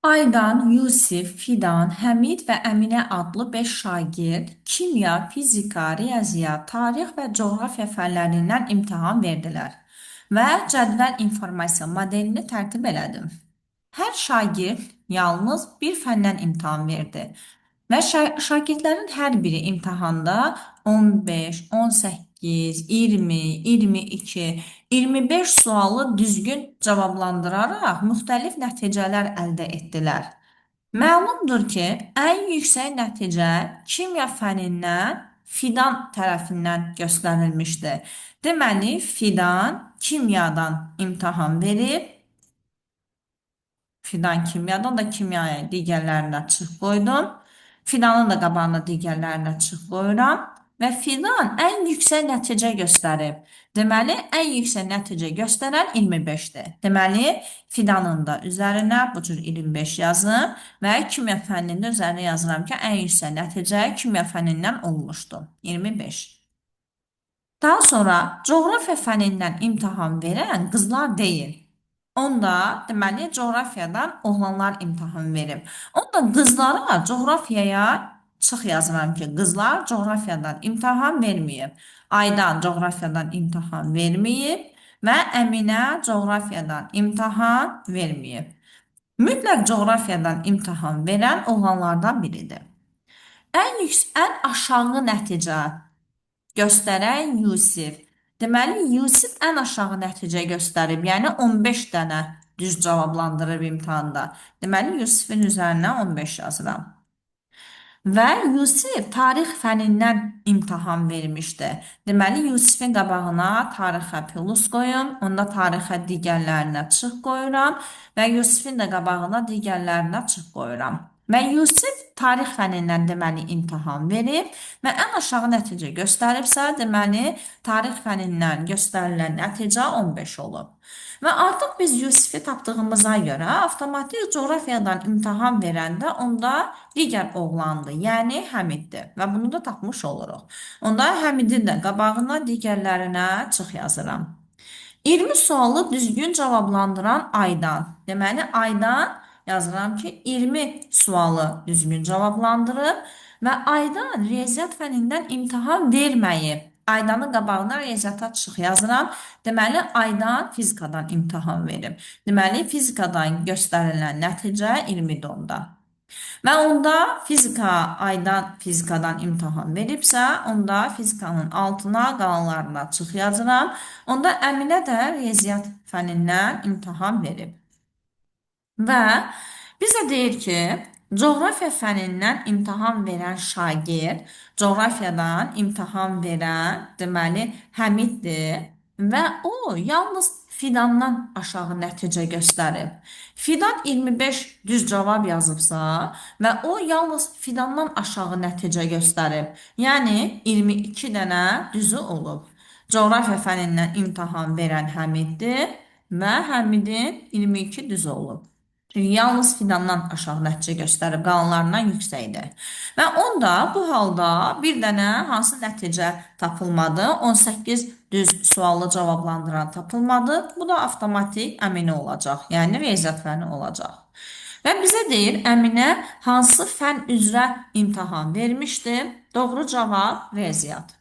Aydan, Yusif, Fidan, Həmid və Əminə adlı 5 şagird kimya, fizika, riyaziyyat, tarix və coğrafiya fənlərindən imtahan verdilər və cədvəl informasiya modelini tərtib elədim. Hər şagird yalnız bir fəndən imtahan verdi və şagirdlərin hər biri imtahanda 15, 18, 20, 22, 25 sualı düzgün cavablandıraraq müxtəlif nəticələr əldə etdilər. Məlumdur ki, ən yüksək nəticə kimya fənindən Fidan tərəfindən göstərilmişdi. Deməli, Fidan kimyadan imtahan verib, Fidan kimyadan da kimyaya digərlərinə çıx qoydum. Fidanın da qabağına digərlərinə çıx qoyuram. Və Fidan ən yüksək nəticə göstərib. Deməli, ən yüksək nəticə göstərən 25-dir. Deməli, Fidanın da üzərinə bu cür 25 yazım və kimya fənnində üzərinə yazıram ki, ən yüksək nəticə kimya fənnindən olmuşdu. 25. Daha sonra coğrafiya fənindən imtahan verən qızlar deyil. Onda deməli coğrafiyadan oğlanlar imtahan verib. Onda qızlara coğrafiyaya çıx yazıram ki, qızlar coğrafiyadan imtahan verməyib. Aydan coğrafiyadan imtahan verməyib və Əminə coğrafiyadan imtahan verməyib. Mütləq coğrafiyadan imtahan verən oğlanlardan biridir. Ən aşağı nəticə göstərən Yusif. Deməli, Yusif ən aşağı nəticə göstərib, yəni 15 dənə düz cavablandırıb imtahanda. Deməli, Yusifin üzərinə 15 yazıram. Və Yusif tarix fənindən imtahan vermişdi. Deməli, Yusifin qabağına tarixə plus qoyun, onda tarixə digərlərinə çıx qoyuram və Yusifin də qabağına digərlərinə çıx qoyuram. Və Yusif tarix fənindən deməli imtahan verib və ən aşağı nəticə göstəribsə, deməli tarix fənindən göstərilən nəticə 15 olub. Və artıq biz Yusifi tapdığımıza görə avtomatik coğrafiyadan imtahan verəndə onda digər oğlandır, yəni Həmiddir və bunu da tapmış oluruq. Onda Həmidin də qabağına digərlərinə çıx yazıram. 20 sualı düzgün cavablandıran Aydan. Deməli, Aydan yazıram ki, 20 sualı düzgün cavablandırıb və Aydan riyaziyyat fənindən imtahan verməyib. Aydanın qabağına riyaziyyata çıx yazıram. Deməli, Aydan fizikadan imtahan verib. Deməli, fizikadan göstərilən nəticə 20-dir onda. Və onda Aydan fizikadan imtahan veribsə, onda fizikanın altına qalanlarına çıx yazıram. Onda Əminə də riyaziyyat fənindən imtahan verib. Və bizə deyir ki, coğrafiya fənindən imtahan verən şagird, coğrafiyadan imtahan verən, deməli, Həmiddir və o yalnız Fidandan aşağı nəticə göstərib. Fidan 25 düz cavab yazıbsa və o yalnız Fidandan aşağı nəticə göstərib. Yəni 22 dənə düzü olub. Coğrafiya fənindən imtahan verən Həmiddir və Həmidin 22 düzü olub. Çünki yalnız Fidandan aşağı nəticə göstərib, qalanlarından yüksəkdir. Və onda bu halda bir dənə hansı nəticə tapılmadı? 18 düz sualı cavablandıran tapılmadı. Bu da avtomatik Əminə olacaq, yəni riyaziyyat fəni olacaq. Və bizə deyir, Əminə hansı fən üzrə imtahan vermişdi? Doğru cavab riyaziyyat.